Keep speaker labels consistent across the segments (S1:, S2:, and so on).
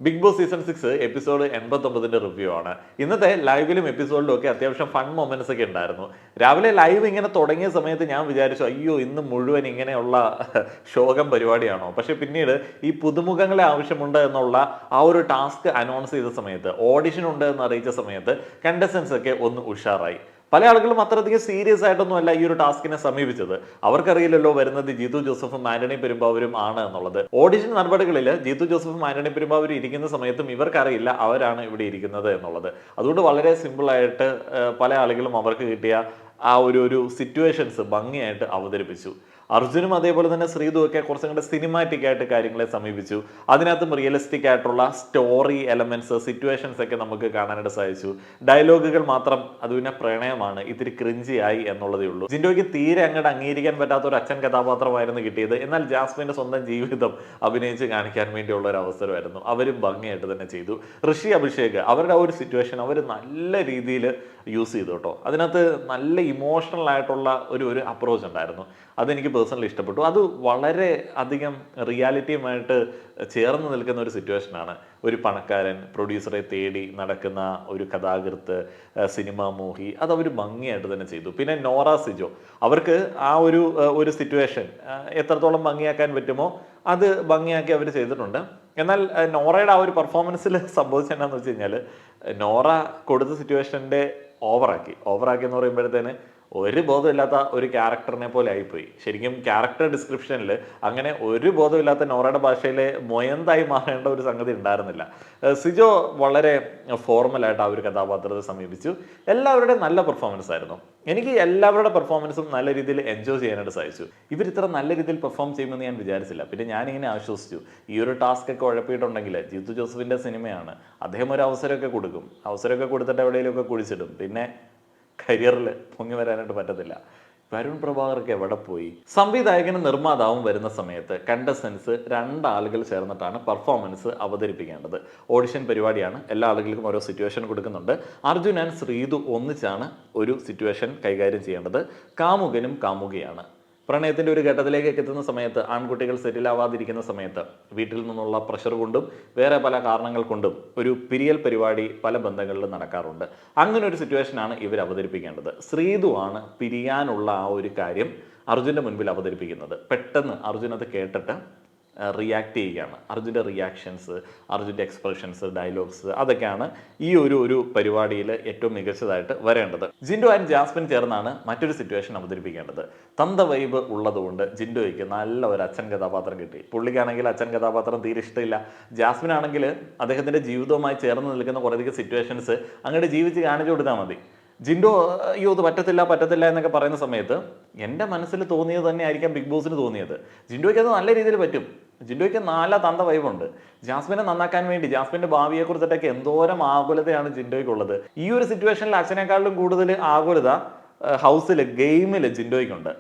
S1: Big Boss season 6 episode 89ന്റെ review ആണ്. ഇന്നത്തെ ലൈവിലും എപ്പിസോഡിലും ഒക്കെ അത്യാവശ്യം ഫൺ മൊമെന്റ്സ് ഒക്കെ ഉണ്ടായിരുന്നു. രാവിലെ ലൈവ് ഇങ്ങനെ തുടങ്ങിയ സമയത്ത് ഞാൻ വിചാരിച്ചു അയ്യോ ഇന്ന് മുഴുവൻ ഇങ്ങനെയുള്ള ശോകം പരിപാടിയാണോ. പക്ഷെ പിന്നീട് ഈ പുതുമുഖങ്ങളെ ആവശ്യമുണ്ട് എന്നുള്ള ആ ഒരു ടാസ്ക് അനൗൺസ് ചെയ്ത സമയത്ത്, ഓഡിഷൻ ഉണ്ട് എന്ന് അറിയിച്ച സമയത്ത് കണ്ടസ്റ്റൻസ് ഒക്കെ ഒന്ന് ഉഷാറായി. പല ആളുകളും അത്രയധികം സീരിയസ് ആയിട്ടൊന്നും അല്ല ഈ ഒരു ടാസ്കിനെ സമീപിച്ചത്. അവർക്കറിയില്ലല്ലോ വരുന്നത് ജിത്തു ജോസഫും ആന്റണി പെരുമ്പാവൂരും ആണ് എന്നുള്ളത്. ഓഡിഷൻ നടപടികളിൽ ജിത്തു ജോസഫും ആന്റണി പെരുമ്പാവൂരും ഇരിക്കുന്ന സമയത്തും ഇവർക്കറിയില്ല അവരാണ് ഇവിടെ ഇരിക്കുന്നത് എന്നുള്ളത്. അതുകൊണ്ട് വളരെ സിമ്പിൾ ആയിട്ട് പല ആളുകളും അവർക്ക് കിട്ടിയ ആ ഒരു സിറ്റുവേഷൻസ് ഭംഗിയായിട്ട് അവതരിപ്പിച്ചു. അർജുനും അതേപോലെ തന്നെ ശ്രീതും ഒക്കെ കുറച്ചും കൂടെ സിനിമാറ്റിക് ആയിട്ട് കാര്യങ്ങളെ സമീപിച്ചു. അതിനകത്തും റിയലിസ്റ്റിക് ആയിട്ടുള്ള സ്റ്റോറി എലമെന്റ്സ്, സിറ്റുവേഷൻസ് ഒക്കെ നമുക്ക് കാണാനായിട്ട് സാധിച്ചു. ഡയലോഗുകൾ മാത്രം അത് പിന്നെ പ്രണയമാണ്, ഇത്തിരി ക്രിഞ്ചിയായി എന്നുള്ളതേ ഉള്ളൂ. ജിൻഡോയ്ക്ക് തീരെ അങ്ങോട്ട് അംഗീകരിക്കാൻ പറ്റാത്ത ഒരു അച്ഛൻ കഥാപാത്രമായിരുന്നു കിട്ടിയത്. എന്നാൽ ജാസ്മിന്റെ സ്വന്തം ജീവിതം അഭിനയിച്ച് കാണിക്കാൻ വേണ്ടിയുള്ള ഒരു അവസരമായിരുന്നു. അവരും ഭംഗിയായിട്ട് തന്നെ ചെയ്തു. ഋഷി അഭിഷേക് അവരുടെ ആ ഒരു സിറ്റുവേഷൻ അവർ നല്ല രീതിയിൽ യൂസ് ചെയ്തു കേട്ടോ. അതിനകത്ത് നല്ല ഇമോഷണൽ ആയിട്ടുള്ള ഒരു അപ്രോച്ച് ഉണ്ടായിരുന്നു. അതെനിക്ക് പേഴ്സണലി ഇഷ്ടപ്പെട്ടു. അത് വളരെ അധികം റിയാലിറ്റിയുമായിട്ട് ചേർന്ന് നിൽക്കുന്ന ഒരു സിറ്റുവേഷനാണ്. ഒരു പണക്കാരൻ പ്രൊഡ്യൂസറെ തേടി നടക്കുന്ന ഒരു കഥാകൃത്ത്, സിനിമാ മോഹി, അത് അവർ ഭംഗിയായിട്ട് തന്നെ ചെയ്തു. പിന്നെ നോറ സിജോ, അവർക്ക് ആ ഒരു സിറ്റുവേഷൻ എത്രത്തോളം ഭംഗിയാക്കാൻ പറ്റുമോ അത് ഭംഗിയാക്കി അവർ ചെയ്തിട്ടുണ്ട്. എന്നാൽ നോറയുടെ ആ ഒരു പെർഫോമൻസിൽ സംഭവിച്ചത് എന്താണെന്ന് വെച്ച് കഴിഞ്ഞാൽ, നോറ കൊടുത്ത സിറ്റുവേഷൻ്റെ ഓവറാക്കി എന്ന് പറയുമ്പോഴത്തേന് ഒരു ബോധമില്ലാത്ത ഒരു ക്യാരക്ടറിനെ പോലെ ആയിപ്പോയി. ശരിക്കും ക്യാരക്ടർ ഡിസ്ക്രിപ്ഷനിൽ അങ്ങനെ ഒരു ബോധമില്ലാത്ത നോറയുടെ ഭാഷയിലെ മൊയന്തായി മാറേണ്ട ഒരു സംഗതി ഉണ്ടായിരുന്നില്ല. സിജോ വളരെ ഫോർമലായിട്ട് ആ ഒരു കഥാപാത്രത്തെ സമീപിച്ചു. എല്ലാവരുടെയും നല്ല പെർഫോമൻസ് ആയിരുന്നു. എനിക്ക് എല്ലാവരുടെ പെർഫോമൻസും നല്ല രീതിയിൽ എൻജോയ് ചെയ്യാനായിട്ട് സാധിച്ചു. ഇവർ ഇത്ര നല്ല രീതിയിൽ പെർഫോം ചെയ്യുമെന്ന് ഞാൻ വിചാരിച്ചില്ല. പിന്നെ ഞാനിങ്ങനെ ആശ്വസിച്ചു, ഈ ഒരു ടാസ്ക് ഒക്കെ ഉഴപ്പിയിട്ടുണ്ടെങ്കിൽ ജിത്തു ജോസഫിൻ്റെ സിനിമയാണ്, അദ്ദേഹം ഒരു അവസരമൊക്കെ കൊടുക്കും. അവസരമൊക്കെ കൊടുത്തിട്ട് എവിടെയെങ്കിലുമൊക്കെ കുഴിച്ചിടും. പിന്നെ കരിയറിൽ പൊങ്ങി വരാനായിട്ട് പറ്റത്തില്ല. വരുൺ പ്രഭാകർക്ക് എവിടെ പോയി? സംവിധായകനും നിർമ്മാതാവും വരുന്ന സമയത്ത് കണ്ടസ്റ്റൻസ് രണ്ടാളുകൾ ചേർന്നിട്ടാണ് പെർഫോമൻസ് അവതരിപ്പിക്കേണ്ടത്. ഓഡിഷൻ പരിപാടിയാണ്, എല്ലാ ആളുകൾക്കും ഓരോ സിറ്റുവേഷൻ കൊടുക്കുന്നുണ്ട്. അർജുൻ ആൻഡ് ശ്രീതു ഒന്നിച്ചാണ് ഒരു സിറ്റുവേഷൻ കൈകാര്യം ചെയ്യേണ്ടത്. കാമുകനും കാമുകയാണ്. പ്രണയത്തിൻ്റെ ഒരു ഘട്ടത്തിലേക്കൊക്കെ എത്തുന്ന സമയത്ത്, ആൺകുട്ടികൾ സെറ്റിലാവാതിരിക്കുന്ന സമയത്ത്, വീട്ടിൽ നിന്നുള്ള പ്രഷർ കൊണ്ടും വേറെ പല കാരണങ്ങൾ കൊണ്ടും ഒരു പിരിയൽ പരിപാടി പല ബന്ധങ്ങളിലും നടക്കാറുണ്ട്. അങ്ങനെ ഒരു സിറ്റുവേഷനാണ് ഇവർ അവതരിപ്പിക്കേണ്ടത്. ശ്രീതു ആണ് പിരിയാനുള്ള ആ ഒരു കാര്യം അർജുൻ്റെ മുൻപിൽ അവതരിപ്പിക്കുന്നത്. പെട്ടെന്ന് അർജുൻ അത് കേട്ടിട്ട് റിയാക്ട് ചെയ്യുകയാണ്. അർജുൻ്റെ റിയാക്ഷൻസ്, അർജുൻ്റെ എക്സ്പ്രഷൻസ്, ഡയലോഗ്സ്, അതൊക്കെയാണ് ഈ ഒരു പരിപാടിയിൽ ഏറ്റവും മികച്ചതായിട്ട് വരേണ്ടത്. ജിൻഡോ ആൻഡ് ജാസ്മിൻ ചേർന്നാണ് മറ്റൊരു സിറ്റുവേഷൻ അവതരിപ്പിക്കേണ്ടത്. തന്ത വൈബ് ഉള്ളതുകൊണ്ട് ജിൻഡോയ്ക്ക് നല്ല ഒരു അച്ഛൻ കഥാപാത്രം കിട്ടി. പുള്ളിക്കാണെങ്കിൽ അച്ഛൻ കഥാപാത്രം തീരെ ഇഷ്ടമില്ല. ജാസ്മിൻ ആണെങ്കിൽ അദ്ദേഹത്തിൻ്റെ ജീവിതവുമായി ചേർന്ന് നിൽക്കുന്ന കുറേയധികം സിറ്റുവേഷൻസ് അങ്ങോട്ട് ജീവിച്ച് കാണിച്ചു കൊടുത്താൽ മതി. ജിൻഡോ അയ്യോ ഇത് പറ്റത്തില്ല എന്നൊക്കെ പറയുന്ന സമയത്ത് എൻ്റെ മനസ്സിൽ തോന്നിയത് തന്നെ ആയിരിക്കാം ബിഗ് ബോസിന് തോന്നിയത്. ജിൻഡോയ്ക്ക് അത് നല്ല രീതിയിൽ പറ്റും. ജിൻഡോയ്ക്ക് നല്ല തന്ത വൈബുണ്ട്. ജാസ്മിനെ നന്നാക്കാൻ വേണ്ടി, ജാസ്മിൻ്റെ ഭാവിയെ കുറിച്ചിട്ടൊക്കെ എന്തോരം ആകുലതയാണ് ജിൻഡോയ്ക്കുള്ളത്. ഈ ഒരു സിറ്റുവേഷനിൽ അച്ഛനേക്കാളും കൂടുതൽ ആകുലത ഹൗസിൽ, ഗെയിമിൽ ജിൻഡോയ്ക്കുണ്ട്.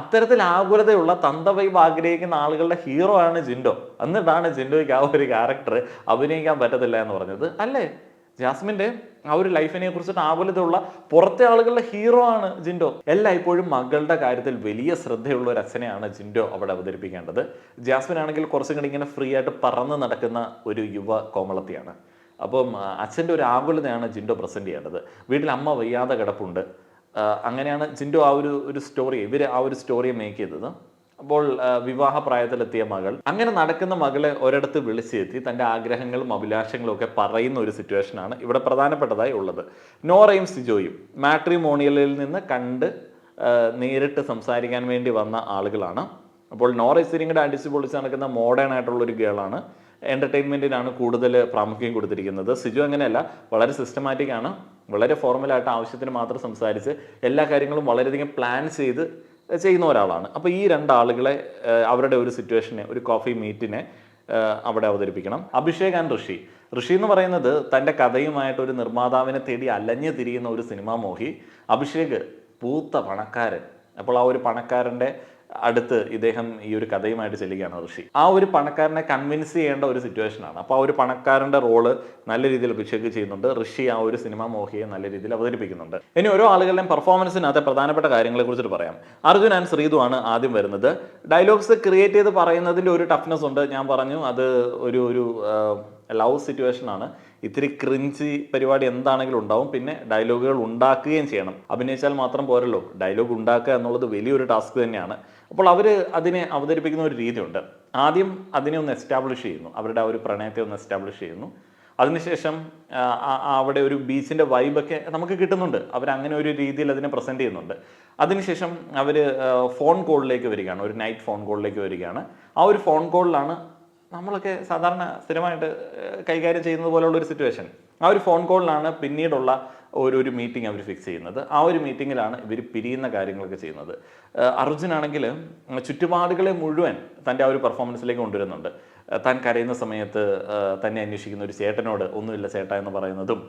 S1: അത്തരത്തിൽ ആകുലതയുള്ള തന്ത വൈബ് ആഗ്രഹിക്കുന്ന ആളുകളുടെ ഹീറോ ആണ് ജിൻഡോ. എന്നിട്ടാണ് ജിൻഡോയ്ക്ക് ആ ഒരു ക്യാരക്ടർ അഭിനയിക്കാൻ പറ്റത്തില്ല എന്ന് പറഞ്ഞത് അല്ലേ? ജാസ്മിൻ്റെ ആ ഒരു ലൈഫിനെ കുറിച്ചിട്ട് ആകുലതയുള്ള പുറത്തെ ആളുകളുടെ ഹീറോ ആണ് ജിൻഡോ. എല്ലായ്പ്പോഴും മകളുടെ കാര്യത്തിൽ വലിയ ശ്രദ്ധയുള്ള ഒരു അച്ഛനെയാണ് ജിൻഡോ അവിടെ അവതരിപ്പിക്കേണ്ടത്. ജാസ്മിൻ ആണെങ്കിൽ കുറച്ചും കൂടി ഇങ്ങനെ ഫ്രീ ആയിട്ട് പറന്ന് നടക്കുന്ന ഒരു യുവ കോമളത്തിയാണ്. അപ്പം അച്ഛൻ്റെ ഒരു ആകുലതയാണ് ജിൻഡോ പ്രസൻറ്റ് ചെയ്യേണ്ടത്. വീട്ടിൽ അമ്മ വയ്യാതെ കിടപ്പുണ്ട്. അങ്ങനെയാണ് ജിൻഡോ ആ ഒരു സ്റ്റോറി, ഇവർ ആ ഒരു സ്റ്റോറിയെ മേക്ക് ചെയ്തത്. അപ്പോൾ വിവാഹ പ്രായത്തിലെത്തിയ മകൾ, അങ്ങനെ നടക്കുന്ന മകളെ ഒരിടത്ത് വിളിച്ചെത്തി തൻ്റെ ആഗ്രഹങ്ങളും അഭിലാഷങ്ങളും ഒക്കെ പറയുന്ന ഒരു സിറ്റുവേഷനാണ് ഇവിടെ പ്രധാനപ്പെട്ടതായി ഉള്ളത്. നോറയും സിജോയും മാട്രിമോണിയലിൽ നിന്ന് കണ്ട് നേരിട്ട് സംസാരിക്കാൻ വേണ്ടി വന്ന ആളുകളാണ്. അപ്പോൾ നോറ ഇച്ചിരിങ്ങടെ അടിച്ചു പൊളിച്ച് നടക്കുന്ന മോഡേൺ ആയിട്ടുള്ളൊരു ഗേളാണ്. എൻ്റർടൈൻമെൻറ്റിനാണ് കൂടുതൽ പ്രാമുഖ്യം കൊടുത്തിരിക്കുന്നത്. സിജു അങ്ങനെയല്ല, വളരെ സിസ്റ്റമാറ്റിക് ആണ്. വളരെ ഫോർമലായിട്ട് ആവശ്യത്തിന് മാത്രം സംസാരിച്ച് എല്ലാ കാര്യങ്ങളും വളരെയധികം പ്ലാൻ ചെയ്ത് ചെയ്യുന്ന ഒരാളാണ്. അപ്പോൾ ഈ രണ്ടാളുകളെ അവരുടെ ഒരു സിറ്റുവേഷനെ, ഒരു കോഫി മീറ്റിനെ അവിടെ അവതരിപ്പിക്കണം. അഭിഷേക് ആൻഡ് ഋഷി എന്ന് പറയുന്നത് തൻ്റെ കഥയുമായിട്ട് ഒരു നിർമ്മാതാവിനെ തേടി അലഞ്ഞു തിരിയുന്ന ഒരു സിനിമാ മോഹി. അഭിഷേക് പൂത്ത പണക്കാരൻ. അപ്പോൾ ആ ഒരു പണക്കാരൻ്റെ അടുത്ത് ഇദ്ദേഹം ഈ ഒരു കഥയുമായിട്ട് ചെല്ലുകയാണ് ഋഷി. ആ ഒരു പണക്കാരനെ കൺവിൻസ് ചെയ്യേണ്ട ഒരു സിറ്റുവേഷനാണ്. അപ്പോൾ ആ ഒരു പണക്കാരൻ്റെ റോള് നല്ല രീതിയിൽ അഭിഷേക് ചെയ്യുന്നുണ്ട്. ഋഷി ആ ഒരു സിനിമാ മോഹിയെ നല്ല രീതിയിൽ അവതരിപ്പിക്കുന്നുണ്ട്. ഇനി ഓരോ ആളുകളുടെയും പെർഫോമൻസിനകത്തെ പ്രധാനപ്പെട്ട കാര്യങ്ങളെ കുറിച്ചിട്ട് പറയാം. അർജുൻ ആൻഡ് ശ്രീതു ആണ് ആദ്യം വരുന്നത്. ഡയലോഗ്സ് ക്രിയേറ്റ് ചെയ്ത് പറയുന്നതിൻ്റെ ഒരു ടഫ്നെസ് ഉണ്ട്. ഞാൻ പറഞ്ഞു അത് ഒരു ലവ് സിറ്റുവേഷനാണ്. ഇത്തിരി ക്രിഞ്ചി പരിപാടി എന്താണെങ്കിലും ഉണ്ടാവും. പിന്നെ ഡയലോഗുകൾ ഉണ്ടാക്കുകയും ചെയ്യണം. അഭിനയിച്ചാൽ മാത്രം പോരല്ലോ, ഡയലോഗ് ഉണ്ടാക്കുക എന്നുള്ളത് വലിയൊരു ടാസ്ക് തന്നെയാണ്. അപ്പോൾ അവർ അതിനെ അവതരിപ്പിക്കുന്ന ഒരു രീതിയുണ്ട്. ആദ്യം അതിനെ ഒന്ന് എസ്റ്റാബ്ലിഷ് ചെയ്യുന്നു, അവരുടെ ആ ഒരു പ്രണയത്തെ ഒന്ന് എസ്റ്റാബ്ലിഷ് ചെയ്യുന്നു. അതിനുശേഷം അവിടെ ഒരു ബീച്ചിൻ്റെ വൈബൊക്കെ നമുക്ക് കിട്ടുന്നുണ്ട്. അവരങ്ങനെ ഒരു രീതിയിൽ അതിനെ പ്രസൻറ്റ് ചെയ്യുന്നുണ്ട്. അതിനുശേഷം അവർ ഫോൺ കോളിലേക്ക് വരികയാണ്, ഒരു നൈറ്റ് ഫോൺ കോളിലേക്ക് വരികയാണ്. ആ ഒരു ഫോൺ കോളിലാണ് നമ്മളൊക്കെ സാധാരണ സ്ഥിരമായിട്ട് കൈകാര്യം ചെയ്യുന്നത് പോലെയുള്ള ഒരു സിറ്റുവേഷൻ. ആ ഒരു ഫോൺ കോളിലാണ് പിന്നീടുള്ള ഒരു മീറ്റിംഗ് അവർ ഫിക്സ് ചെയ്യുന്നത്. ആ ഒരു മീറ്റിങ്ങിലാണ് ഇവർ പിരിയുന്ന കാര്യങ്ങളൊക്കെ ചെയ്യുന്നത്. അർജുനാണെങ്കിൽ ചുറ്റുപാടുകളെ മുഴുവൻ തൻ്റെ ആ ഒരു പെർഫോമൻസിലേക്ക് കൊണ്ടുവരുന്നുണ്ട്. താൻ കരയുന്ന സമയത്ത് തന്നെ അന്വേഷിക്കുന്ന ഒരു ചേട്ടനോട് ഒന്നുമില്ല ചേട്ടാ എന്ന് പറയുന്നതും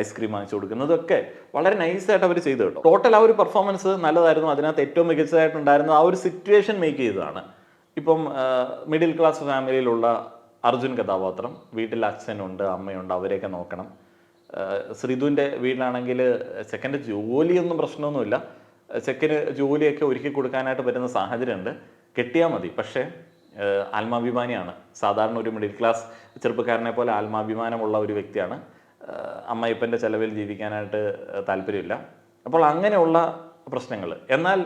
S1: ഐസ്ക്രീം വാങ്ങിച്ചു കൊടുക്കുന്നതും ഒക്കെ വളരെ നൈസായിട്ട് അവർ ചെയ്തു കേട്ടോ. ടോട്ടൽ ആ ഒരു പെർഫോമൻസ് നല്ലതായിരുന്നു. അതിനകത്ത് ഏറ്റവും മികച്ചതായിട്ടുണ്ടായിരുന്നത് ആ ഒരു സിറ്റുവേഷൻ മേക്ക് ചെയ്തതാണ്. ഇപ്പം മിഡിൽ ക്ലാസ് ഫാമിലിയിലുള്ള അർജുൻ കഥാപാത്രം, വീട്ടിൽ അച്ഛനുണ്ട് അമ്മയുണ്ട്, അവരെയൊക്കെ നോക്കണം. ശ്രീധുവിൻ്റെ വീട്ടിലാണെങ്കിൽ ചെക്കൻ്റെ ജോലിയൊന്നും പ്രശ്നമൊന്നുമില്ല, ചെക്കന് ജോലിയൊക്കെ ഒരുക്കി കൊടുക്കാനായിട്ട് പറ്റുന്ന സാഹചര്യമുണ്ട്, കെട്ടിയാൽ മതി. പക്ഷേ ആത്മാഭിമാനിയാണ്, സാധാരണ ഒരു മിഡിൽ ക്ലാസ് ചെറുപ്പക്കാരനെ പോലെ ആത്മാഭിമാനമുള്ള ഒരു വ്യക്തിയാണ്. അമ്മയപ്പൻ്റെ ചെലവിൽ ജീവിക്കാനായിട്ട് താല്പര്യമില്ല. അപ്പോൾ അങ്ങനെയുള്ള പ്രശ്നങ്ങൾ. എന്നാൽ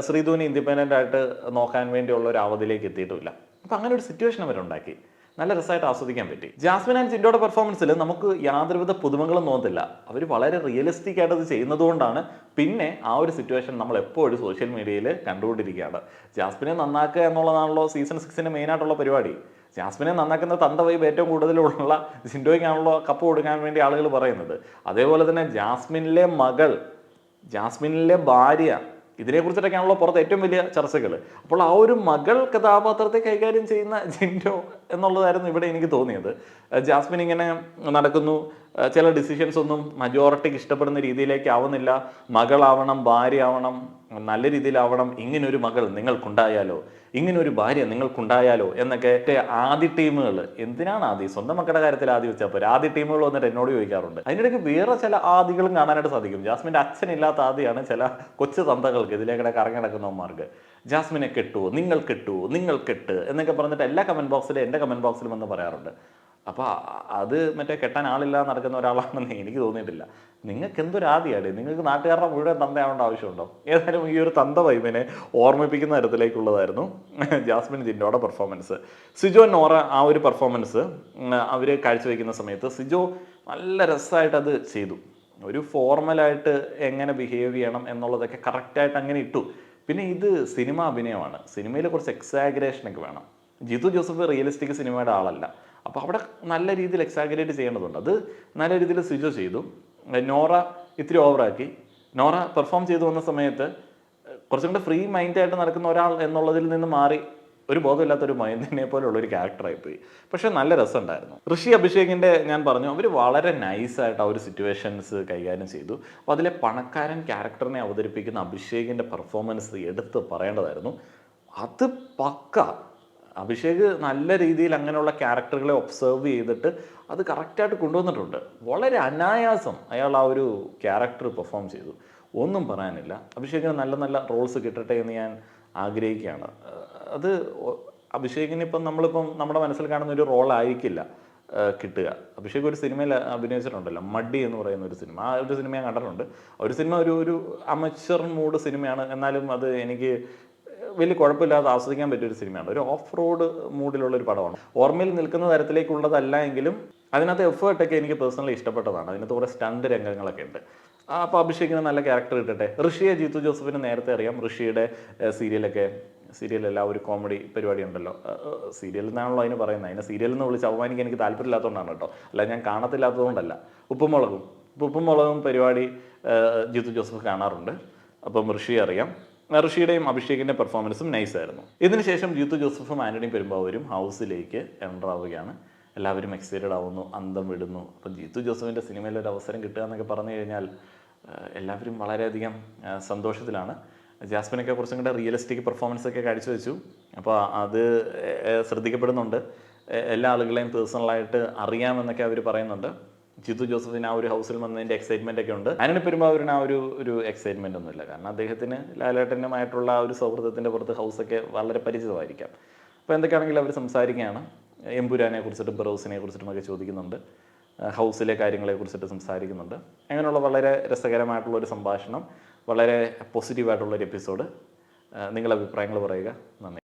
S1: ശ്രീധുവിനെ ഇൻഡിപെൻഡൻ്റ് ആയിട്ട് നോക്കാൻ വേണ്ടിയുള്ള ഒരു അവധിയിലേക്ക് എത്തിയിട്ടുമില്ല. അപ്പോൾ അങ്ങനെ ഒരു സിറ്റുവേഷൻ അവരുണ്ടാക്കി. നല്ല രസമായിട്ട് ആസ്വദിക്കാൻ പറ്റി. ജാസ്മിൻ ആൻഡ് ജിൻഡോയുടെ പെർഫോമൻസിൽ നമുക്ക് യാതൊരുവിധ പുതുമകളും തോന്നത്തില്ല. അവർ വളരെ റിയലിസ്റ്റിക് ആയിട്ട് അത് ചെയ്യുന്നതുകൊണ്ടാണ് പിന്നെ ആ ഒരു സിറ്റുവേഷൻ നമ്മൾ എപ്പോഴും സോഷ്യൽ മീഡിയയിൽ കണ്ടുകൊണ്ടിരിക്കുകയാണ്. ജാസ്മിനെ നന്നാക്കുക എന്നുള്ളതാണല്ലോ സീസൺ 6 മെയിനായിട്ടുള്ള പരിപാടി. ജാസ്മിനെ നന്നാക്കുന്ന തന്ത വൈബ് ഏറ്റവും കൂടുതലുള്ള ജിൻഡോയ്ക്കാണല്ലോ കപ്പ് കൊടുക്കാൻ വേണ്ടി ആളുകൾ പറയുന്നത്. അതേപോലെ തന്നെ ജാസ്മിനിലെ മകൾ, ജാസ്മിനിലെ ഭാര്യ, ഇതിനെക്കുറിച്ചിട്ടൊക്കെയാണല്ലോ പുറത്ത് ഏറ്റവും വലിയ ചർച്ചകൾ. അപ്പോൾ ആ ഒരു മകൾ കഥാപാത്രത്തെ കൈകാര്യം ചെയ്യുന്ന ജിൻഡോ എന്നുള്ളതായിരുന്നു ഇവിടെ എനിക്ക് തോന്നിയത്. ജാസ്മിൻ ഇങ്ങനെ നടക്കുന്നു, ചില ഡിസിഷൻസ് ഒന്നും മജോറിറ്റിക്ക് ഇഷ്ടപ്പെടുന്ന രീതിയിലേക്ക് ആവുന്നില്ല. മകളാവണം, ഭാര്യയാവണം, നല്ല രീതിയിലാവണം, ഇങ്ങനൊരു മകൾ നിങ്ങൾക്കുണ്ടായാലോ, ഇങ്ങനൊരു ഭാര്യ നിങ്ങൾക്കുണ്ടായാലോ എന്നൊക്കെ ആദ്യ ടീമുകൾ, എന്തിനാണ് ആദ്യം സ്വന്തം മക്കളുടെ കാര്യത്തിൽ ആദ്യം വെച്ചാൽ പോരെ, ആദ്യ ടീമുകൾ വന്നിട്ട് എന്നോട് ചോദിക്കാറുണ്ട്. അതിനിടയ്ക്ക് വേറെ ചില ആദികളും കാണാനായിട്ട് സാധിക്കും. ജാസ്മിൻ്റെ അച്ഛനില്ലാത്ത ആദ്യമാണ് ചില കൊച്ചു തന്തകൾക്ക്, ഇതിലേക്കിടെ കറങ്ങി നടക്കുന്നവന്മാർക്ക്. ജാസ്മിനെ കെട്ടുവോ, നിങ്ങൾ കെട്ടുവോ, നിങ്ങൾ കെട്ട് എന്നൊക്കെ പറഞ്ഞിട്ട് എല്ലാ കമൻറ്റ് ബോക്സിലും, എൻ്റെ കമൻറ്റ് ബോക്സിലും വന്ന് പറയാറുണ്ട്. അപ്പോൾ അത് മറ്റേ കെട്ടാൻ ആളില്ലാതെ നടക്കുന്ന ഒരാളാണെന്ന് എനിക്ക് തോന്നിയിട്ടില്ല. നിങ്ങൾക്ക് എന്തൊരു ആദ്യമാണ്, നിങ്ങൾക്ക് നാട്ടുകാരുടെ മുഴുവൻ തന്തയാവേണ്ട ആവശ്യമുണ്ടോ? ഏതായാലും ഈ ഒരു തന്ത വൈബിനെ ഓർമ്മിപ്പിക്കുന്ന തരത്തിലേക്കുള്ളതായിരുന്നു ജാസ്മിൻ ജിൻഡോയുടെ പെർഫോമൻസ്. സിജോ നോറ ആ ഒരു പെർഫോമൻസ് അവർ കാഴ്ചവെക്കുന്ന സമയത്ത് സിജോ നല്ല രസമായിട്ട് അത് ചെയ്തു. ഒരു ഫോർമലായിട്ട് എങ്ങനെ ബിഹേവ് ചെയ്യണം എന്നുള്ളതൊക്കെ കറക്റ്റായിട്ട് അങ്ങനെ ഇട്ടു. പിന്നെ ഇത് സിനിമ അഭിനയമാണ്, സിനിമയിൽ കുറച്ച് എക്സാഗ്രേഷനൊക്കെ വേണം. ജിത്തു ജോസഫ് റിയലിസ്റ്റിക് സിനിമയുടെ ആളല്ല. അപ്പോൾ അവിടെ നല്ല രീതിയിൽ എക്സാഗ്രേറ്റ് ചെയ്യേണ്ടതുണ്ട്. അത് നല്ല രീതിയിൽ സിജോ ചെയ്തു. നോറ ഇത്തിരി ഓവറാക്കി. നോറ പെർഫോം ചെയ്തു വന്ന സമയത്ത് കുറച്ചും കൂടെ ഫ്രീ മൈൻഡായിട്ട് നടക്കുന്ന ഒരാൾ എന്നുള്ളതിൽ നിന്ന് മാറി ഒരു ബോധമില്ലാത്തൊരു മൈൻഡിനെ പോലുള്ള ഒരു ക്യാരക്ടറായിപ്പോയി. പക്ഷേ നല്ല രസമുണ്ടായിരുന്നു. ഋഷി അഭിഷേകിൻ്റെ ഞാൻ പറഞ്ഞു, അവർ വളരെ നൈസായിട്ട് ആ ഒരു സിറ്റുവേഷൻസ് കൈകാര്യം ചെയ്തു. അപ്പോൾ അതിലെ പണക്കാരൻ ക്യാരക്ടറിനെ അവതരിപ്പിക്കുന്ന അഭിഷേകിൻ്റെ പെർഫോമൻസ് എടുത്ത് പറയേണ്ടതായിരുന്നു. അത് പക്ക. അഭിഷേക് നല്ല രീതിയിൽ അങ്ങനെയുള്ള ക്യാരക്ടറുകളെ ഒബ്സർവ് ചെയ്തിട്ട് അത് കറക്റ്റായിട്ട് കൊണ്ടുവന്നിട്ടുണ്ട്. വളരെ അനായാസം അയാൾ ആ ഒരു ക്യാരക്ടർ പെർഫോം ചെയ്തു. ഒന്നും പറയാനില്ല. അഭിഷേകിന് നല്ല നല്ല റോൾസ് കിട്ടട്ടെ എന്ന് ഞാൻ ആഗ്രഹിക്കുകയാണ്. അത് അഭിഷേകിന് ഇപ്പം നമ്മളിപ്പം നമ്മുടെ മനസ്സിൽ കാണുന്ന ഒരു റോളായിരിക്കില്ല കിട്ടുക. അഭിഷേക് ഒരു സിനിമയിൽ അഭിനയിച്ചിട്ടുണ്ടല്ലോ, മഡി എന്ന് പറയുന്ന ഒരു സിനിമ. ആ ഒരു സിനിമ ഞാൻ കണ്ടിട്ടുണ്ട്. ഒരു സിനിമ ഒരു അമച്വർ മൂഡ് സിനിമയാണ്, എന്നാലും അത് എനിക്ക് വലിയ കുഴപ്പമില്ലാതെ ആസ്വദിക്കാൻ പറ്റിയൊരു സിനിമയാണ്. ഒരു ഓഫ് റോഡ് മൂഡിലുള്ള ഒരു പടമാണ്. ഓർമ്മയിൽ നിൽക്കുന്ന തരത്തിലേക്കുള്ളതല്ല എങ്കിലും അതിനകത്ത് എഫേർട്ടൊക്കെ എനിക്ക് പേഴ്സണലി ഇഷ്ടപ്പെട്ടതാണ്. അതിനകത്ത് കുറേ സ്റ്റണ്ട് രംഗങ്ങളൊക്കെ ഉണ്ട്. അപ്പോൾ അഭിഷേകിന് നല്ല ക്യാരക്ടർ കിട്ടട്ടെ. ഋഷിയെ ജിത്തു ജോസഫിന് നേരത്തെ അറിയാം. ഋഷിയുടെ സീരിയലല്ല, ഒരു കോമഡി പരിപാടി ഉണ്ടല്ലോ, സീരിയൽ എന്നാണല്ലോ അതിന് പറയുന്നത്. അതിനെ സീരിയൽ എന്ന് വിളിച്ച് അവമാനിക്കാൻ എനിക്ക് താല്പര്യമില്ലാത്തതുകൊണ്ടാണ് കേട്ടോ, അല്ല ഞാൻ കാണത്തില്ലാത്തതുകൊണ്ടല്ല. ഉപ്പുമുളകും പരിപാടി ജിത്തു ജോസഫ് കാണാറുണ്ട്. അപ്പം ഋഷിയെ അറിയാം. ഋഷിയുടെയും അഭിഷേകിൻ്റെ പെർഫോമൻസും നൈസായിരുന്നു. ഇതിനുശേഷം ജിത്തു ജോസഫും ആൻ്റണി പെരുമ്പാവൂരും ഹൗസിലേക്ക് എൻ്റർ ആവുകയാണ്. എല്ലാവരും എക്സൈറ്റഡ് ആവുന്നു, അന്തം വിടുന്നു. അപ്പം ജിത്തു ജോസഫിൻ്റെ സിനിമയിലൊരു അവസരം കിട്ടുക എന്നൊക്കെ പറഞ്ഞു കഴിഞ്ഞാൽ എല്ലാവരും വളരെയധികം സന്തോഷത്തിലാണ്. ജാസ്മിനൊക്കെ കുറച്ചും കൂടെ റിയലിസ്റ്റിക് പെർഫോമൻസ് ഒക്കെ കാഴ്ചവെച്ചു. അപ്പോൾ അത് ശ്രദ്ധിക്കപ്പെടുന്നുണ്ട്. എല്ലാ ആളുകളെയും പേഴ്സണലായിട്ട് അറിയാമെന്നൊക്കെ അവർ പറയുന്നുണ്ട്. ജിത്തു ജോസഫിന് ആ ഒരു ഹൗസിൽ വന്നതിൻ്റെ എക്സൈറ്റ്മെൻ്റ് ഒക്കെ ഉണ്ട്. ആൻ്റണി പെരുമ്പാവൂരിന് ആ ഒരു എക്സൈറ്റ്മെൻ്റ് ഒന്നുമില്ല. കാരണം അദ്ദേഹത്തിന് ലാലേട്ടനുമായിട്ടുള്ള ആ ഒരു സൗഹൃദത്തിൻ്റെ പുറത്ത് ഹൗസൊക്കെ വളരെ പരിചിതമായിരിക്കാം. അപ്പോൾ എന്തൊക്കെയാണെങ്കിലും അവർ സംസാരിക്കുകയാണ്. എമ്പുരാനെ കുറിച്ചിട്ടും ബറോസിനെ കുറിച്ചിട്ടുമൊക്കെ ചോദിക്കുന്നുണ്ട്. ഹൗസിലെ കാര്യങ്ങളെ കുറിച്ചിട്ട് സംസാരിക്കുന്നുണ്ട്. അങ്ങനെയുള്ള വളരെ രസകരമായിട്ടുള്ളൊരു സംഭാഷണം, വളരെ പോസിറ്റീവായിട്ടുള്ളൊരു എപ്പിസോഡ്. നിങ്ങളുടെ അഭിപ്രായങ്ങൾ പറയുക. നന്ദി.